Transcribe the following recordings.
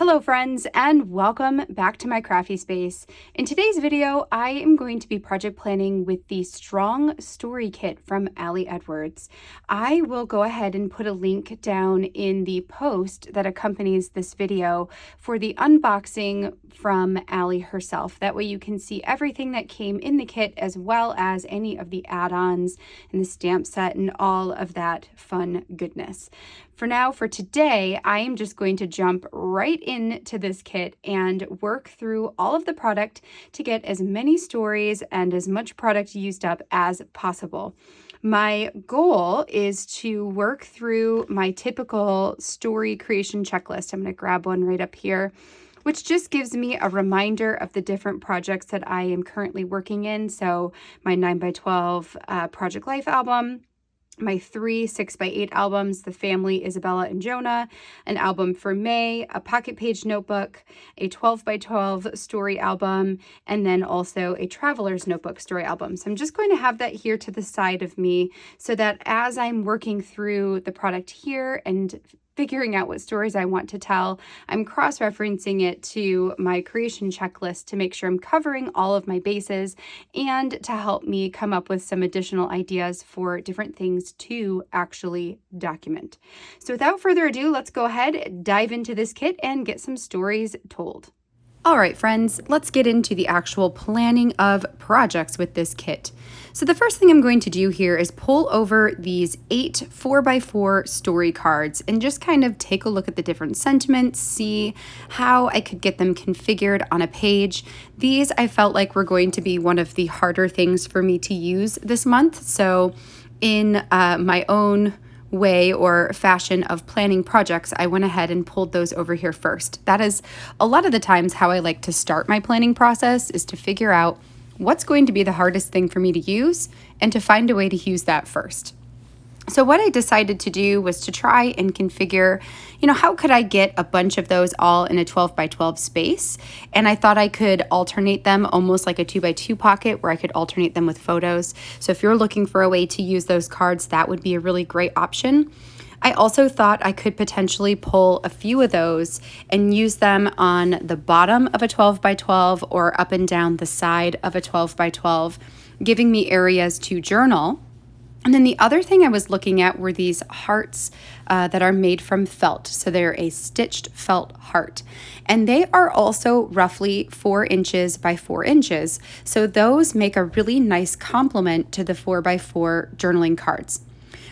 Hello friends, and welcome back to my crafty space. In today's video, I am going to be project planning with the Strong Story Kit from Ali Edwards. I will go ahead and put a link down in the post that accompanies this video for the unboxing from Ali herself. That way you can see everything that came in the kit, as well as any of the add-ons and the stamp set and all of that fun goodness. For today, I am just going to jump right into this kit and work through all of the product to get as many stories and as much product used up as possible. My goal is to work through my typical story creation checklist. I'm going to grab one right up here, which just gives me a reminder of the different projects that I am currently working in. So my 9x12 Project Life album, my 3 6x8 albums, The Family, Isabella and Jonah, an album for May, a pocket page notebook, a 12x12 story album, and then also a traveler's notebook story album. So I'm just going to have that here to the side of me so that as I'm working through the product here and figuring out what stories I want to tell, I'm cross-referencing it to my creation checklist to make sure I'm covering all of my bases and to help me come up with some additional ideas for different things to actually document. So without further ado, let's go ahead, dive into this kit and get some stories told. All right, friends, let's get into the actual planning of projects with this kit. So the first thing I'm going to do here is pull over these 8 4x4 story cards and just kind of take a look at the different sentiments, see how I could get them configured on a page. These I felt like were going to be one of the harder things for me to use this month. So in my own way or fashion of planning projects, I went ahead and pulled those over here first. That is a lot of the times how I like to start my planning process, is to figure out what's going to be the hardest thing for me to use and to find a way to use that first. So what I decided to do was to try and configure, how could I get a bunch of those all in a 12x12 space? And I thought I could alternate them almost like a 2x2 pocket where I could alternate them with photos. So if you're looking for a way to use those cards, that would be a really great option. I also thought I could potentially pull a few of those and use them on the bottom of a 12x12 or up and down the side of a 12x12, giving me areas to journal. And then the other thing I was looking at were these hearts that are made from felt. So they're a stitched felt heart. And they are also roughly 4 inches by 4 inches. So those make a really nice complement to the 4x4 journaling cards.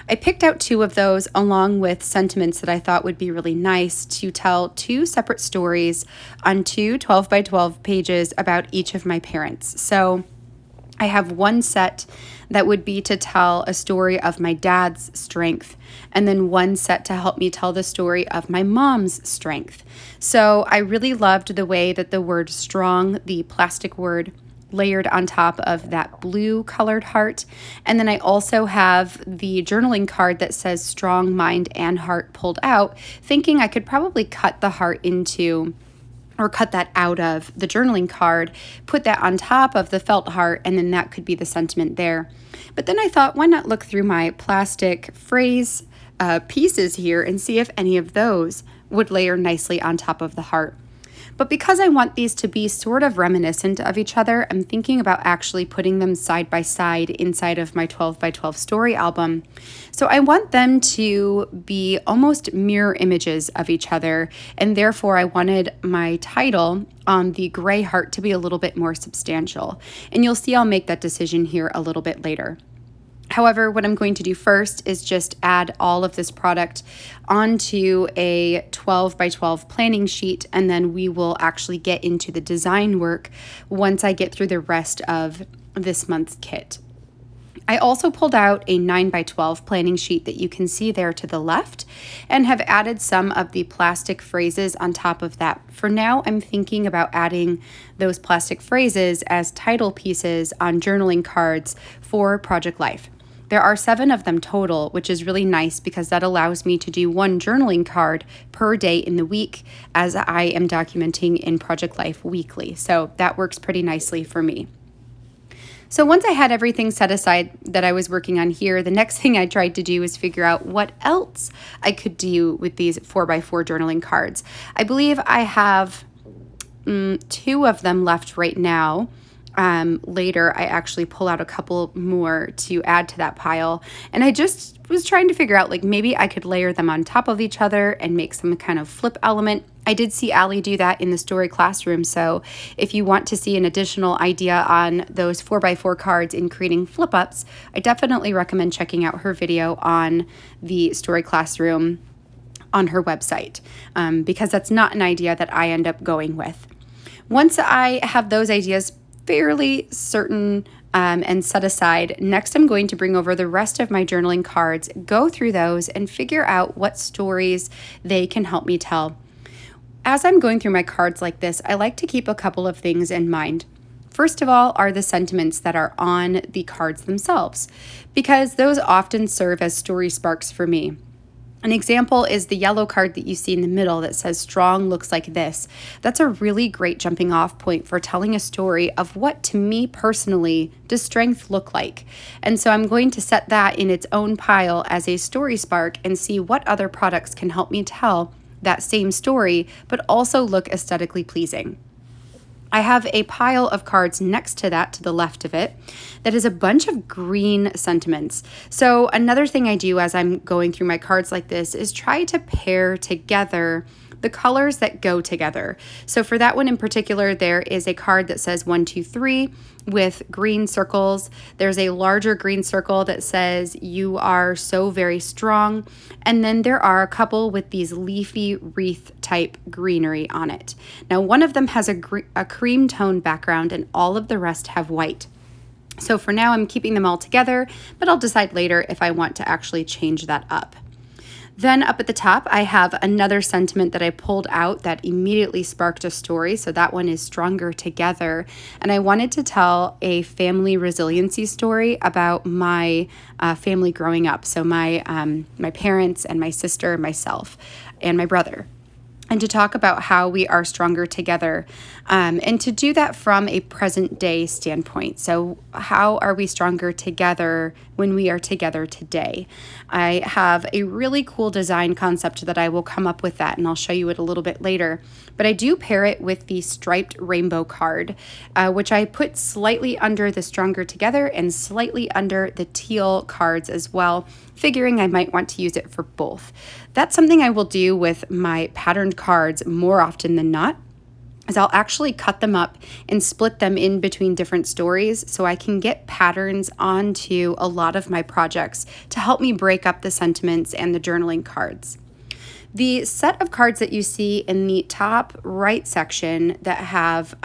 I picked out 2 of those along with sentiments that I thought would be really nice to tell 2 separate stories on 2 12x12 pages about each of my parents. So I have one set that would be to tell a story of my dad's strength, and then one set to help me tell the story of my mom's strength. So I really loved the way that the word strong, the plastic word, layered on top of that blue colored heart. And then I also have the journaling card that says strong mind and heart pulled out, thinking I could probably cut the heart into, or cut that out of the journaling card, put that on top of the felt heart, and then that could be the sentiment there. But then I thought, why not look through my plastic phrase pieces here and see if any of those would layer nicely on top of the heart. But because I want these to be sort of reminiscent of each other, I'm thinking about actually putting them side by side inside of my 12x12 story album. So I want them to be almost mirror images of each other, and therefore I wanted my title on the gray heart to be a little bit more substantial. And you'll see I'll make that decision here a little bit later. However, what I'm going to do first is just add all of this product onto a 12x12 planning sheet, and then we will actually get into the design work once I get through the rest of this month's kit. I also pulled out a 9x12 planning sheet that you can see there to the left and have added some of the plastic phrases on top of that. For now, I'm thinking about adding those plastic phrases as title pieces on journaling cards for Project Life. There are 7 of them total, which is really nice because that allows me to do 1 journaling card per day in the week as I am documenting in Project Life weekly. So that works pretty nicely for me. So once I had everything set aside that I was working on here, the next thing I tried to do was figure out what else I could do with these 4x4 journaling cards. I believe I have 2 of them left right now. Later, I actually pull out a couple more to add to that pile. And I just was trying to figure out, like, maybe I could layer them on top of each other and make some kind of flip element. I did see Allie do that in the story classroom. So if you want to see an additional idea on those 4x4 cards in creating flip ups, I definitely recommend checking out her video on the story classroom on her website, because that's not an idea that I end up going with. Once I have those ideas fairly certain and set aside, next I'm going to bring over the rest of my journaling cards, go through those, and figure out what stories they can help me tell. As I'm going through my cards like this, I like to keep a couple of things in mind. First of all are the sentiments that are on the cards themselves, because those often serve as story sparks for me. An example is the yellow card that you see in the middle that says strong looks like this. That's a really great jumping off point for telling a story of what, to me personally, does strength look like. And so I'm going to set that in its own pile as a story spark and see what other products can help me tell that same story, but also look aesthetically pleasing. I have a pile of cards next to that, to the left of it, that is a bunch of green sentiments. So another thing I do as I'm going through my cards like this is try to pair together the colors that go together. So for that one in particular, there is a card that says 1, 2, 3 with green circles. There's a larger green circle that says you are so very strong. And then there are a couple with these leafy wreath type greenery on it. Now, one of them has a cream tone background and all of the rest have white. So for now, I'm keeping them all together, but I'll decide later if I want to actually change that up. Then up at the top, I have another sentiment that I pulled out that immediately sparked a story. So that one is stronger together. And I wanted to tell a family resiliency story about my family growing up. So my parents and my sister, myself, and my brother. And to talk about how we are stronger together, and to do that from a present day standpoint. So how are we stronger together when we are together today? I have a really cool design concept that I will come up with that, and I'll show you it a little bit later. But I do pair it with the striped rainbow card, which I put slightly under the stronger together and slightly under the teal cards as well, figuring I might want to use it for both. That's something I will do with my patterned cards more often than not, is I'll actually cut them up and split them in between different stories so I can get patterns onto a lot of my projects to help me break up the sentiments and the journaling cards. The set of cards that you see in the top right section that have,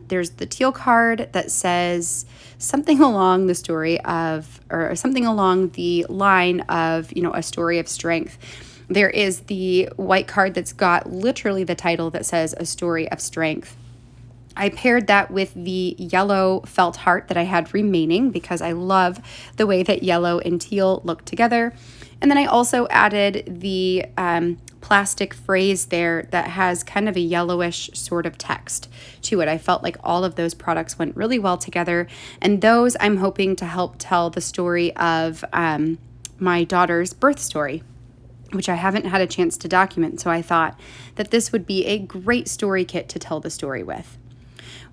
there's the teal card that says something along the story of, or something along the line of, a story of strength. There is the white card that's got literally the title that says A Story of Strength. I paired that with the yellow felt heart that I had remaining because I love the way that yellow and teal look together. And then I also added the plastic phrase there that has kind of a yellowish sort of text to it. I felt like all of those products went really well together. And those I'm hoping to help tell the story of my daughter's birth story, which I haven't had a chance to document. So I thought that this would be a great story kit to tell the story with.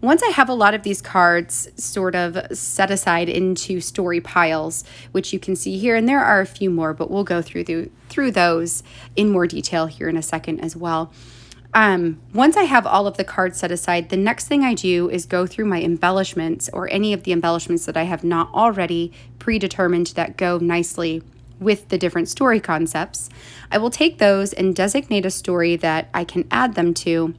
Once I have a lot of these cards sort of set aside into story piles, which you can see here, and there are a few more, but we'll go through those in more detail here in a second as well. Once I have all of the cards set aside, the next thing I do is go through my embellishments, or any of the embellishments that I have not already predetermined that go nicely with the different story concepts. I will take those and designate a story that I can add them to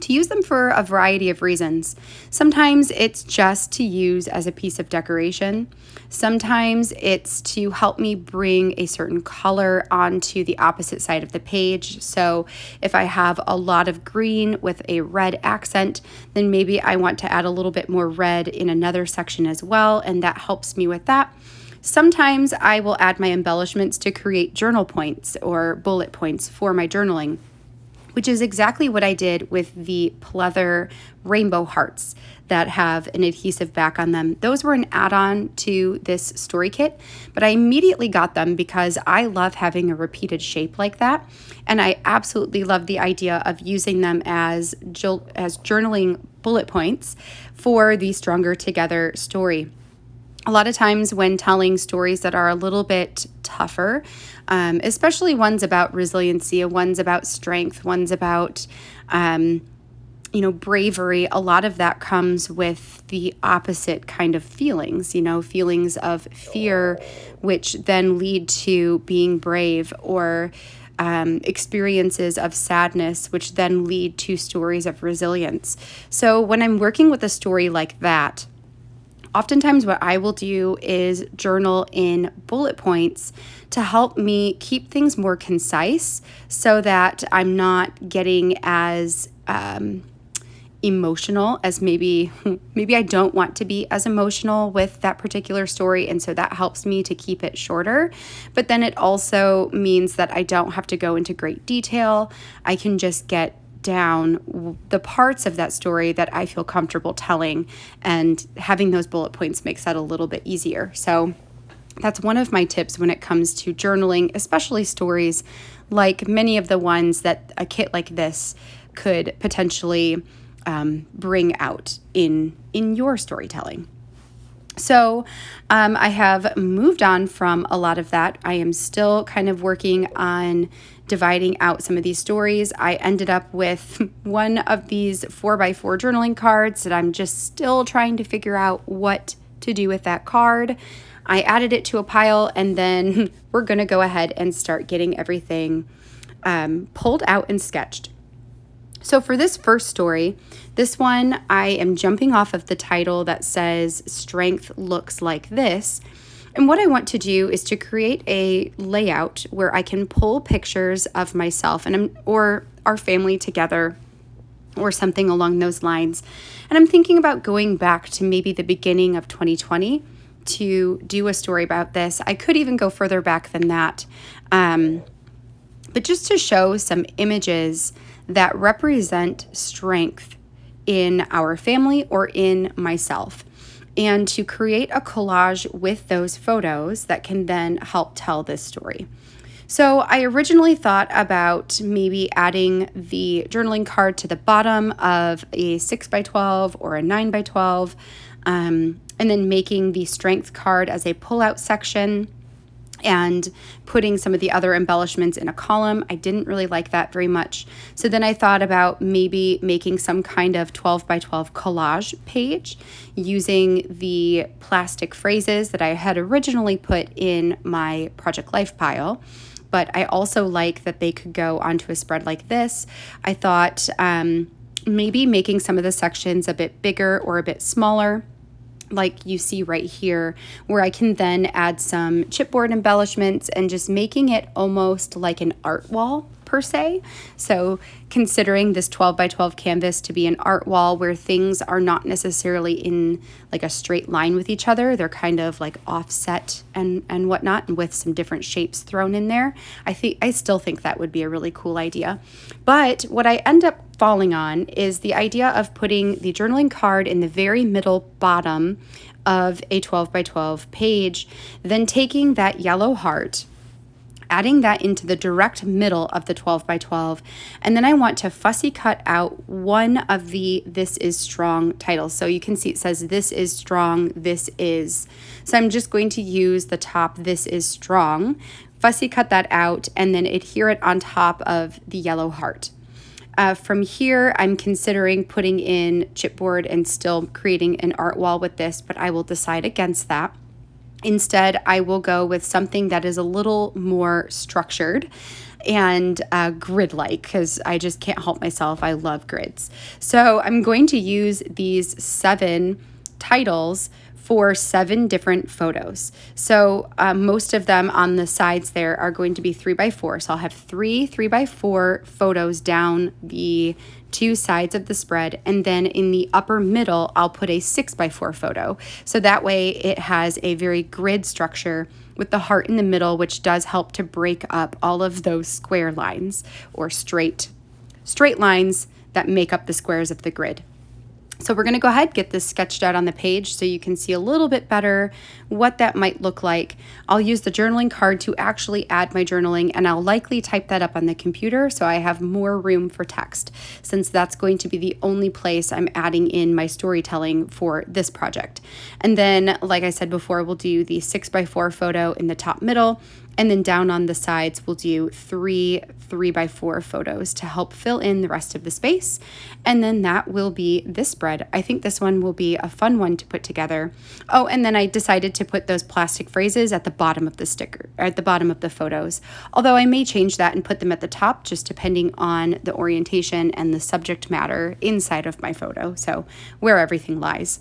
use them for a variety of reasons. Sometimes it's just to use as a piece of decoration. Sometimes it's to help me bring a certain color onto the opposite side of the page. So if I have a lot of green with a red accent, then maybe I want to add a little bit more red in another section as well, and that helps me with that. Sometimes I will add my embellishments to create journal points or bullet points for my journaling, which is exactly what I did with the pleather rainbow hearts that have an adhesive back on them. Those were an add-on to this story kit, but I immediately got them because I love having a repeated shape like that. And I absolutely love the idea of using them as journaling bullet points for the Stronger Together story. A lot of times when telling stories that are a little bit tougher, especially ones about resiliency, ones about strength, ones about bravery, a lot of that comes with the opposite kind of feelings, feelings of fear, which then lead to being brave, or experiences of sadness, which then lead to stories of resilience. So when I'm working with a story like that, oftentimes what I will do is journal in bullet points to help me keep things more concise so that I'm not getting as emotional as maybe I don't want to be as emotional with that particular story, and so that helps me to keep it shorter. But then it also means that I don't have to go into great detail. I can just get down the parts of that story that I feel comfortable telling, and having those bullet points makes that a little bit easier. So that's one of my tips when it comes to journaling, especially stories like many of the ones that a kit like this could potentially bring out in your storytelling. So I have moved on from a lot of that. I am still kind of working on dividing out some of these stories. I ended up with one of these 4x4 journaling cards that I'm just still trying to figure out what to do with that card. I added it to a pile, and then we're going to go ahead and start getting everything pulled out and sketched. So for this first story, this one, I am jumping off of the title that says Strength Looks Like This. And what I want to do is to create a layout where I can pull pictures of myself or our family together, or something along those lines. And I'm thinking about going back to maybe the beginning of 2020 to do a story about this. I could even go further back than that. But just to show some images that represent strength in our family or in myself, and to create a collage with those photos that can then help tell this story. So I originally thought about maybe adding the journaling card to the bottom of a 6x12 or a 9x12, and then making the strength card as a pull-out section, and putting some of the other embellishments in a column. I didn't really like that very much. So then I thought about maybe making some kind of 12x12 collage page using the plastic phrases that I had originally put in my Project Life pile. But I also like that they could go onto a spread like this. I thought maybe making some of the sections a bit bigger or a bit smaller, like you see right here, where I can then add some chipboard embellishments and just making it almost like an art wall per se. So considering this 12x12 canvas to be an art wall where things are not necessarily in like a straight line with each other, they're kind of like offset and whatnot, and with some different shapes thrown in there. I still think that would be a really cool idea. But what I end up falling on is the idea of putting the journaling card in the very middle bottom of a 12x12 page, then taking that yellow heart, adding that into the direct middle of the 12x12, and then I want to fussy cut out one of the This Is Strong titles. So you can see it says This Is Strong, This Is. So I'm just going to use the top This Is Strong, fussy cut that out, and then adhere it on top of the yellow heart. From here, I'm considering putting in chipboard and still creating an art wall with this, but I will decide against that. Instead, I will go with something that is a little more structured and grid-like, because I just can't help myself. I love grids. So I'm going to use these 7 titles for 7 different photos. So most of them on the sides there are going to be 3x4. So I'll have 3 3x4 photos down the 2 sides of the spread, and then in the upper middle I'll put a 6x4 photo. So that way it has a very grid structure with the heart in the middle, which does help to break up all of those square lines or straight straight lines that make up the squares of the grid. So we're going to go ahead, get this sketched out on the page so you can see a little bit better what that might look like. I'll use the journaling card to actually add my journaling, and I'll likely type that up on the computer so I have more room for text, since that's going to be the only place I'm adding in my storytelling for this project. And then, like I said before, we'll do the 6x4 photo in the top middle, and then down on the sides, we'll do 3 3x4 photos to help fill in the rest of the space. And then that will be this spread. I think this one will be a fun one to put together. Oh, and then I decided to put those plastic phrases at the bottom of the sticker, or at the bottom of the photos. Although I may change that and put them at the top, just depending on the orientation and the subject matter inside of my photo. So where everything lies.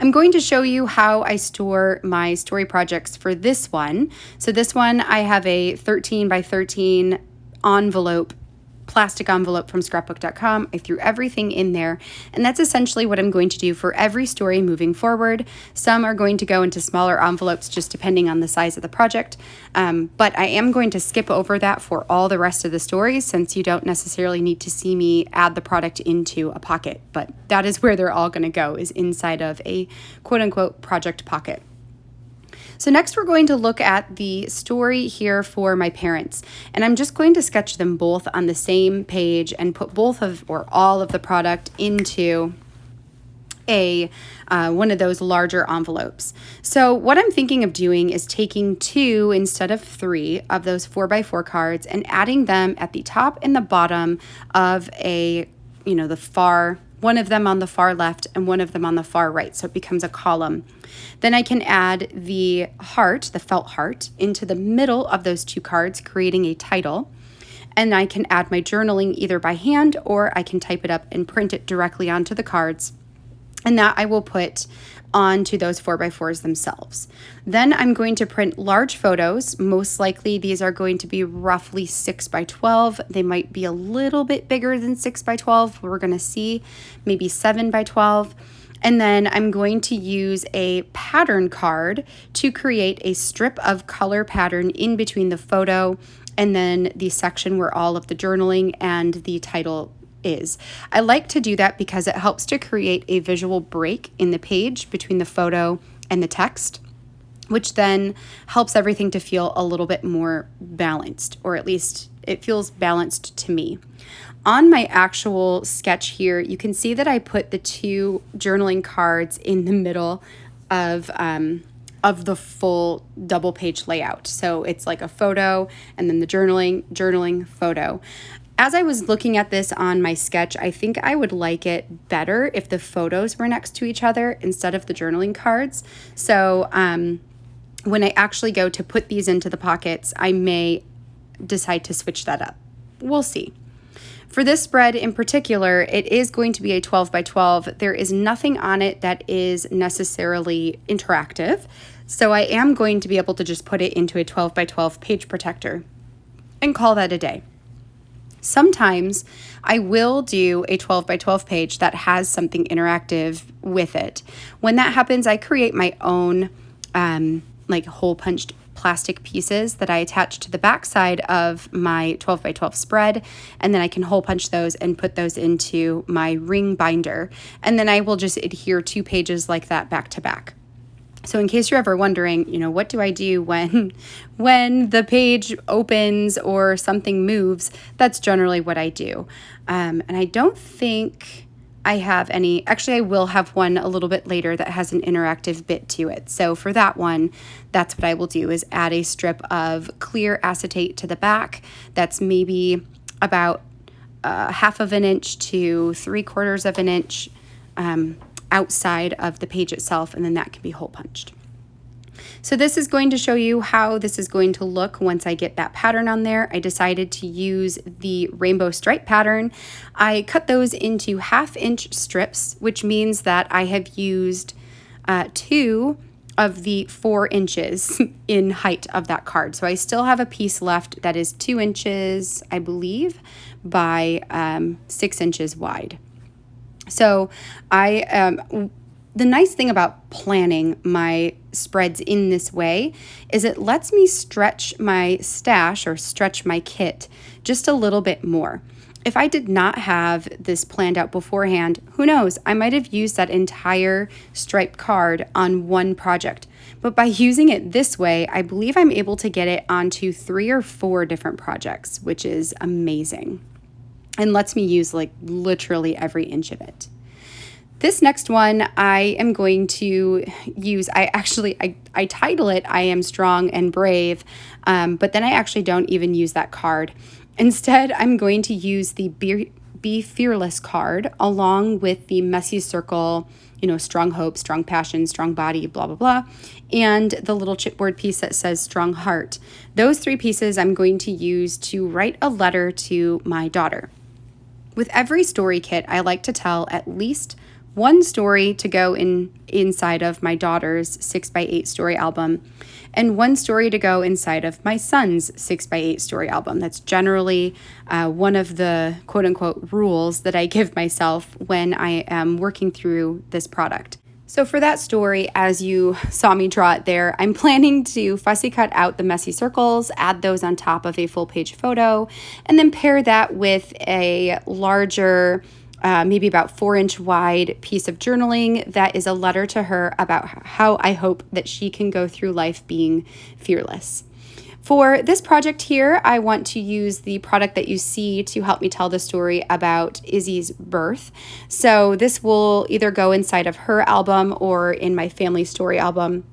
I'm going to show you how I store my story projects for this one. So this one, I have a 13 by 13 envelope, plastic envelope from scrapbook.com. I threw everything in there, and that's essentially what I'm going to do for every story moving forward. Some are going to go into smaller envelopes just depending on the size of the project, but I am going to skip over that for all the rest of the stories, since you don't necessarily need to see me add the product into a pocket, but that is where they're all going to go, is inside of a quote-unquote project pocket. So next we're going to look at the story here for my parents, and I'm just going to sketch them both on the same page and put both of, or all of the product into a one of those larger envelopes. So what I'm thinking of doing is taking 2 instead of 3 of those 4x4 cards and adding them at the top and the bottom of a, one of them on the far left and one of them on the far right, so it becomes a column. Then I can add the heart, the felt heart, into the middle of those 2 cards, creating a title. And I can add my journaling either by hand, or I can type it up and print it directly onto the cards. And that I will put onto those 4x4s themselves. Then I'm going to print large photos. Most likely these are going to be roughly 6x12. They might be a little bit bigger than 6x12. We're going to see maybe 7x12. And then I'm going to use a pattern card to create a strip of color pattern in between the photo and then the section where all of the journaling and the title is. I like to do that because it helps to create a visual break in the page between the photo and the text, which then helps everything to feel a little bit more balanced, or at least it feels balanced to me. On my actual sketch here, you can see that I put the 2 journaling cards in the middle of the full double page layout. So it's like a photo and then the journaling, photo. As I was looking at this on my sketch, I think I would like it better if the photos were next to each other instead of the journaling cards. So when I actually go to put these into the pockets, I may decide to switch that up. We'll see. For this spread in particular, it is going to be a 12x12. There is nothing on it that is necessarily interactive, so I am going to be able to just put it into a 12x12 page protector and call that a day. Sometimes I will do a 12x12 page that has something interactive with it. When that happens, I create my own like hole punched plastic pieces that I attach to the back side of my 12x12 spread, and then I can hole punch those and put those into my ring binder, and then I will just adhere 2 pages like that back to back. So in case you're ever wondering, what do I do when the page opens or something moves, that's generally what I do. And I don't think I have any, actually I will have one a little bit later that has an interactive bit to it. So for that one, that's what I will do, is add a strip of clear acetate to the back that's maybe about 1/2 of an inch to 3/4 of an inch outside of the page itself, and then that can be hole punched. So this is going to show you how this is going to look once I get that pattern on there. I decided to use the rainbow stripe pattern. I cut those into 1/2 inch strips, which means that I have used 2 of the 4 inches in height of that card. So I still have a piece left that is 2 inches, I believe, by 6 inches wide. So the nice thing about planning my spreads in this way is it lets me stretch my stash or stretch my kit just a little bit more. If I did not have this planned out beforehand, who knows, I might have used that entire striped card on one project. But by using it this way, I believe I'm able to get it onto 3 or 4 different projects, which is amazing and lets me use like literally every inch of it. This next one I am going to use, I title it I Am Strong and Brave, but then I actually don't even use that card. Instead, I'm going to use the Be Fearless card along with the Messy Circle, strong hope, strong passion, strong body, blah, blah, blah, and the little chipboard piece that says strong heart. Those 3 pieces I'm going to use to write a letter to my daughter. With every story kit, I like to tell at least one story to go inside of my daughter's 6x8 story album, and one story to go inside of my son's 6x8 story album. That's generally one of the quote unquote rules that I give myself when I am working through this product. So for that story, as you saw me draw it there, I'm planning to fussy cut out the messy circles, add those on top of a full page photo, and then pair that with a larger, maybe about 4-inch wide piece of journaling that is a letter to her about how I hope that she can go through life being fearless. For this project here, I want to use the product that you see to help me tell the story about Izzy's birth. So this will either go inside of her album or in my family story album.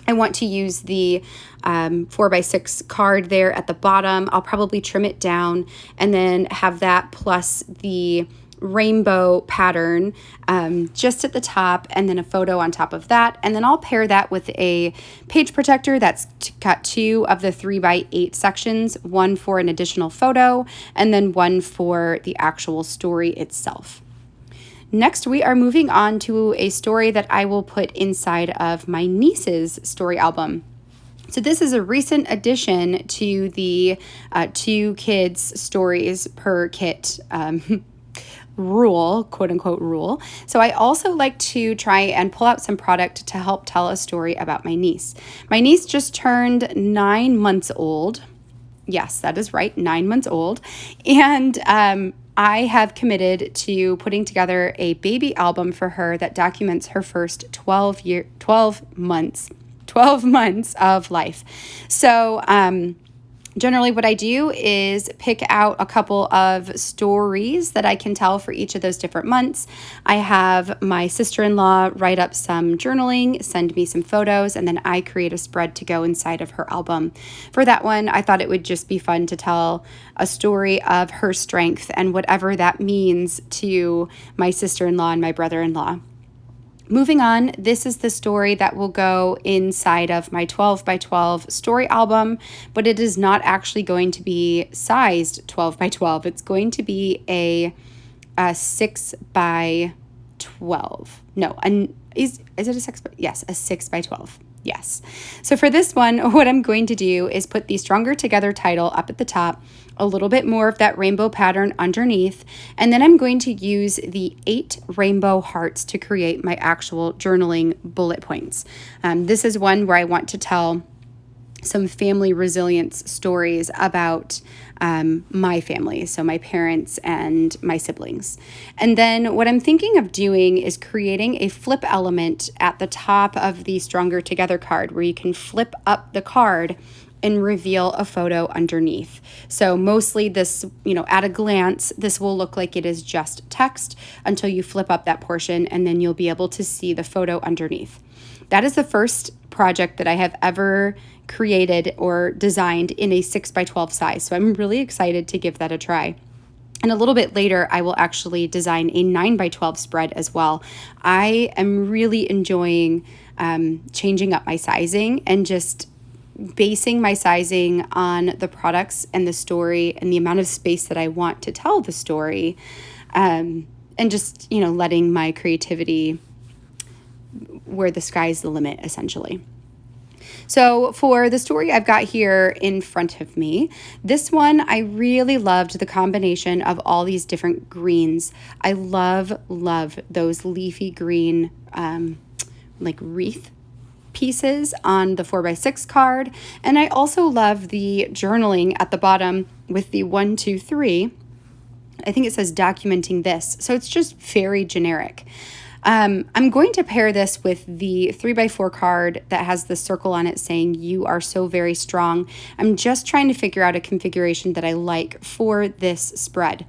I want to use the 4x6 card there at the bottom. I'll probably trim it down and then have that plus the rainbow pattern just at the top, and then a photo on top of that. And then I'll pair that with a page protector that's got 2 of the 3x8 sections, one for an additional photo and then one for the actual story itself. Next, we are moving on to a story that I will put inside of my niece's story album. So this is a recent addition to the 2 kids stories per kit rule, quote unquote rule. So I also like to try and pull out some product to help tell a story about my niece. My niece just turned 9 months old. Yes, that is right, 9 months old. And I have committed to putting together a baby album for her that documents her first 12 months of life. So generally what I do is pick out a couple of stories that I can tell for each of those different months. I have my sister-in-law write up some journaling, send me some photos, and then I create a spread to go inside of her album. For that one, I thought it would just be fun to tell a story of her strength and whatever that means to my sister-in-law and my brother-in-law. Moving on, this is the story that will go inside of my 12x12 story album, but it is not actually going to be sized 12x12. It's going to be a 6x12. No, is it a 6 by? Yes, a 6x12. Yes. So for this one, what I'm going to do is put the Stronger Together title up at the top, a little bit more of that rainbow pattern underneath, and then I'm going to use the 8 rainbow hearts to create my actual journaling bullet points. This is one where I want to tell some family resilience stories about my family, so my parents and my siblings. And then what I'm thinking of doing is creating a flip element at the top of the Stronger Together card where you can flip up the card and reveal a photo underneath. So mostly this, at a glance, this will look like it is just text until you flip up that portion, and then you'll be able to see the photo underneath. That is the first project that I have ever created or designed in a 6x12 size. So I'm really excited to give that a try. And a little bit later, I will actually design a 9x12 spread as well. I am really enjoying changing up my sizing and just basing my sizing on the products and the story and the amount of space that I want to tell the story, and just, letting my creativity where the sky's the limit, essentially. So for the story I've got here in front of me, this one, I really loved the combination of all these different greens. I love those leafy green, like wreath pieces on the 4x6 card. And I also love the journaling at the bottom with the 1, 2, 3 I think it says documenting this. So it's just very generic. I'm going to pair this with the 3x4 card that has the circle on it saying, "You are so very strong." I'm just trying to figure out a configuration that I like for this spread.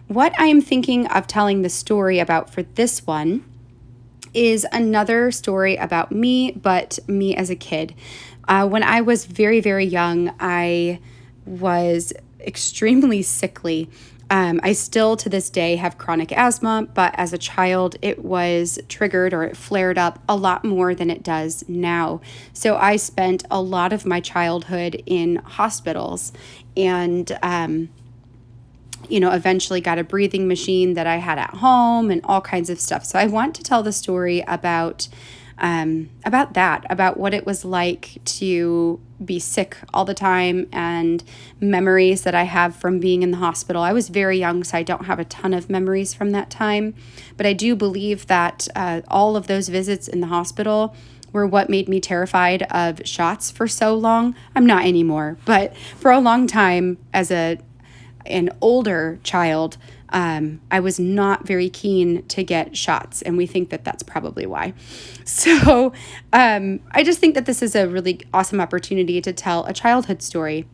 What I am thinking of telling the story about for this one is another story about me, but me as a kid. When I was very, very young, I was extremely sickly. I still to this day have chronic asthma, but as a child, it was triggered or it flared up a lot more than it does now. So I spent a lot of my childhood in hospitals and, eventually got a breathing machine that I had at home and all kinds of stuff. So I want to tell the story about that, about what it was like to be sick all the time and memories that I have from being in the hospital. I was very young, so I don't have a ton of memories from that time, but I do believe that all of those visits in the hospital were what made me terrified of shots for so long. I'm not anymore, but for a long time as an older child, I was not very keen to get shots, and we think that that's probably why. So I just think that this is a really awesome opportunity to tell a childhood story.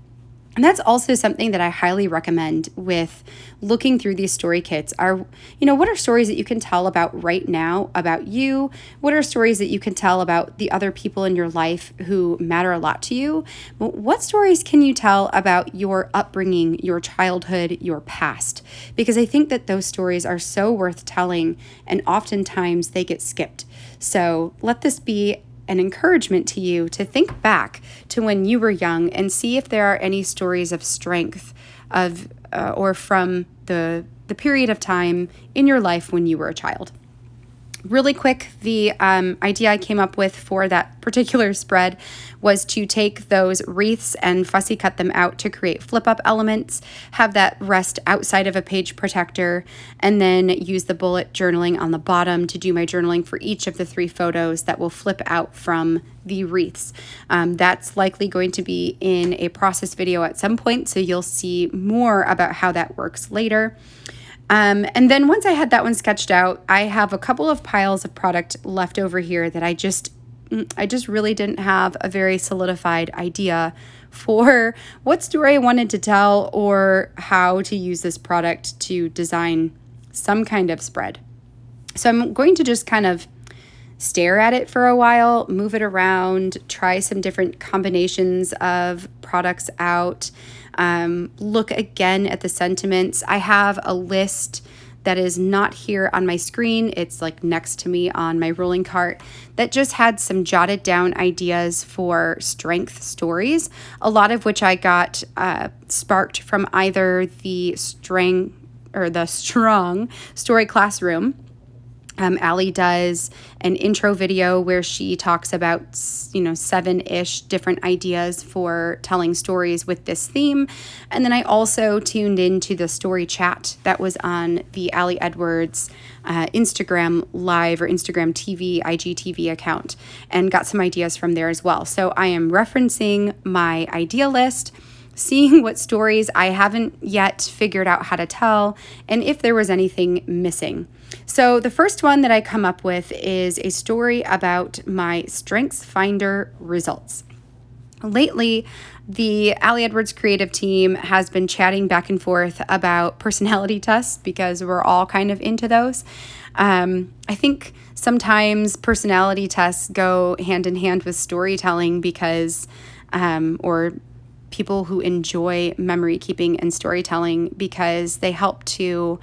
And that's also something that I highly recommend with looking through these story kits are, what are stories that you can tell about right now about you? What are stories that you can tell about the other people in your life who matter a lot to you? What stories can you tell about your upbringing, your childhood, your past? Because I think that those stories are so worth telling, and oftentimes they get skipped. So let this be an encouragement to you to think back to when you were young and see if there are any stories of strength or from the period of time in your life when you were a child. Really quick, the idea I came up with for that particular spread was to take those wreaths and fussy cut them out to create flip-up elements, have that rest outside of a page protector, and then use the bullet journaling on the bottom to do my journaling for each of the 3 photos that will flip out from the wreaths. That's likely going to be in a process video at some point, so you'll see more about how that works later. And then once I had that one sketched out, I have a couple of piles of product left over here that I just really didn't have a very solidified idea for what story I wanted to tell or how to use this product to design some kind of spread. So I'm going to just kind of stare at it for a while, move it around, try some different combinations of products out, look again at the sentiments. I have a list that is not here on my screen. It's like next to me on my rolling cart that just had some jotted down ideas for strength stories, a lot of which I got sparked from either the strong story classroom. Allie does an intro video where she talks about, 7-ish different ideas for telling stories with this theme. And then I also tuned into the story chat that was on the Allie Edwards Instagram Live or Instagram TV, IGTV account, and got some ideas from there as well. So I am referencing my idea list, seeing what stories I haven't yet figured out how to tell, and if there was anything missing. So the first one that I come up with is a story about my Strengths Finder results. Lately, the Allie Edwards creative team has been chatting back and forth about personality tests because we're all kind of into those. I think sometimes personality tests go hand in hand with storytelling because, or people who enjoy memory keeping and storytelling because they help to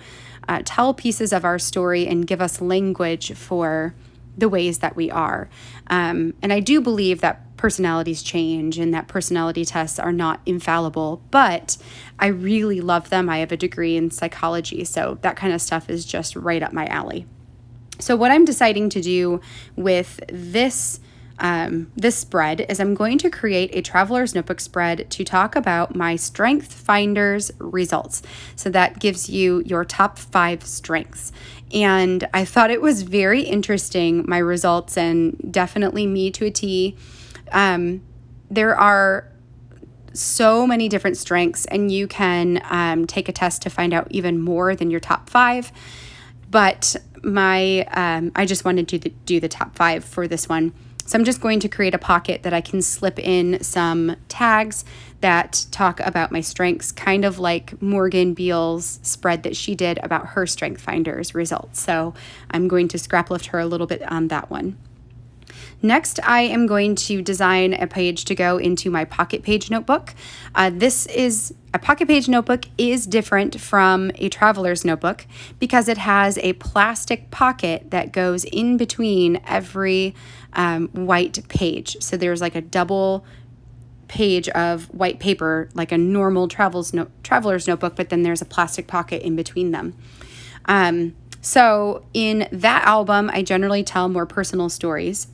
tell pieces of our story and give us language for the ways that we are. And I do believe that personalities change and that personality tests are not infallible, but I really love them. I have a degree in psychology, so that kind of stuff is just right up my alley. So what I'm deciding to do with this spread is I'm going to create a traveler's notebook spread to talk about my Strength Finders results. So that gives you your top 5 strengths. And I thought it was very interesting, my results, and definitely me to a T. There are so many different strengths, and you can take a test to find out even more than your top 5. But I just wanted to do the top 5 for this one. So I'm just going to create a pocket that I can slip in some tags that talk about my strengths, kind of like Morgan Beal's spread that she did about her Strength Finders results. So I'm going to scrap lift her a little bit on that one. Next, I am going to design a page to go into my pocket page notebook. This is a pocket page notebook is different from a traveler's notebook because it has a plastic pocket that goes in between every white page. So there's like a double page of white paper, like a normal traveler's notebook, but then there's a plastic pocket in between them. So in that album, I generally tell more personal stories.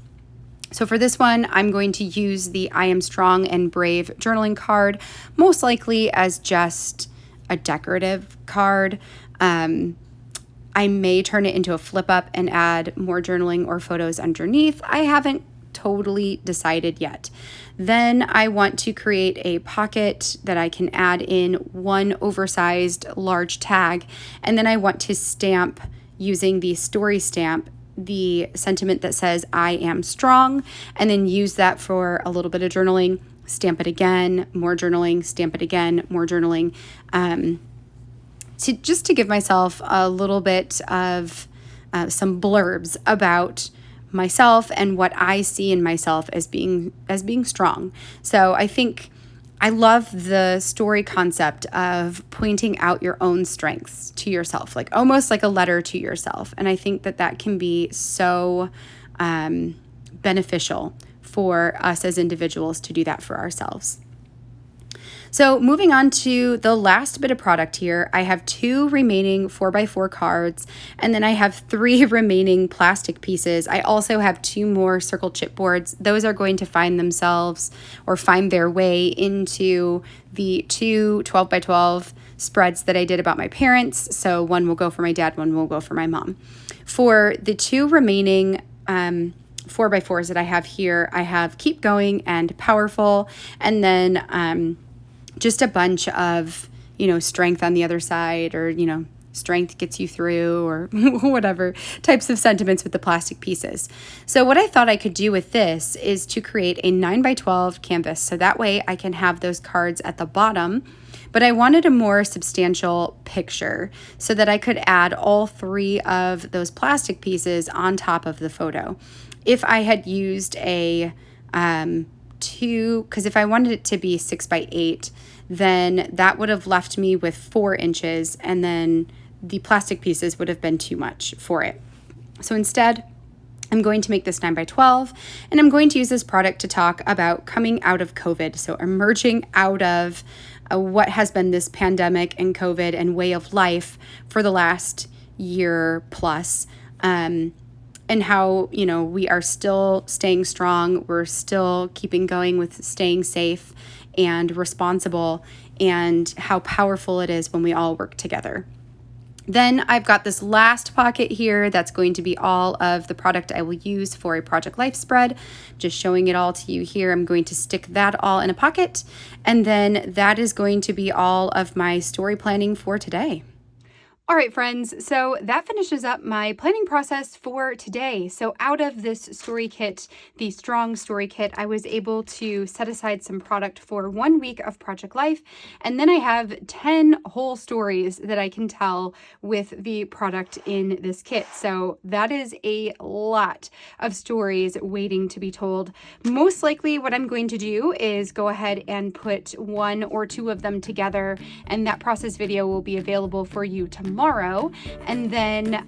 So for this one, I'm going to use the I Am Strong and Brave journaling card, most likely as just a decorative card. I may turn it into a flip up and add more journaling or photos underneath. I haven't totally decided yet. Then I want to create a pocket that I can add in one oversized large tag. And then I want to stamp using the story stamp the sentiment that says I am strong, and then use that for a little bit of journaling, stamp it again, more journaling, stamp it again, more journaling, to give myself a little bit of some blurbs about myself and what I see in myself as being strong. So I think I love the story concept of pointing out your own strengths to yourself, like almost like a letter to yourself. And I think that can be so beneficial for us as individuals to do that for ourselves. So moving on to the last bit of product here, I have 2 remaining 4x4 cards, and then I have 3 remaining plastic pieces. I also have 2 more circle chipboards. Those are going to find themselves or find their way into the 2 12x12 spreads that I did about my parents. So one will go for my dad, one will go for my mom. For the 2 remaining 4x4s that I have here, I have Keep Going and Powerful, and then just a bunch of, strength on the other side, or, strength gets you through, or whatever types of sentiments with the plastic pieces. So what I thought I could do with this is to create a 9x12 canvas. So that way I can have those cards at the bottom, but I wanted a more substantial picture so that I could add all 3 of those plastic pieces on top of the photo. If I had used a because if I wanted it to be 6x8, then that would have left me with 4 inches, and then the plastic pieces would have been too much for it. So instead, I'm going to make this 9x12, and I'm going to use this product to talk about coming out of COVID. So emerging out of what has been this pandemic and COVID and way of life for the last year plus. And how, we are still staying strong. We're still keeping going with staying safe and responsible, and how powerful it is when we all work together. Then I've got this last pocket here that's going to be all of the product I will use for a Project Life spread. Just showing it all to you here. I'm going to stick that all in a pocket, and then that is going to be all of my story planning for today. All right, friends, so that finishes up my planning process for today. So out of this story kit, the Strong Story Kit, I was able to set aside some product for 1 week of Project Life, and then I have 10 whole stories that I can tell with the product in this kit. So that is a lot of stories waiting to be told. Most likely what I'm going to do is go ahead and put 1 or 2 of them together, and that process video will be available for you tomorrow. And then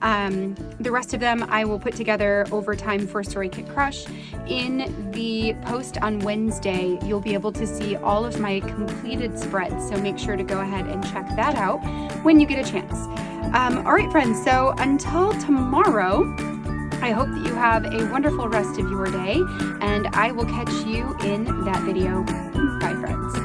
the rest of them I will put together over time for Story Kit Crush. In the post on Wednesday, you'll be able to see all of my completed spreads. So make sure to go ahead and check that out when you get a chance. All right, friends, so until tomorrow, I hope that you have a wonderful rest of your day, and I will catch you in that video. Bye, friends.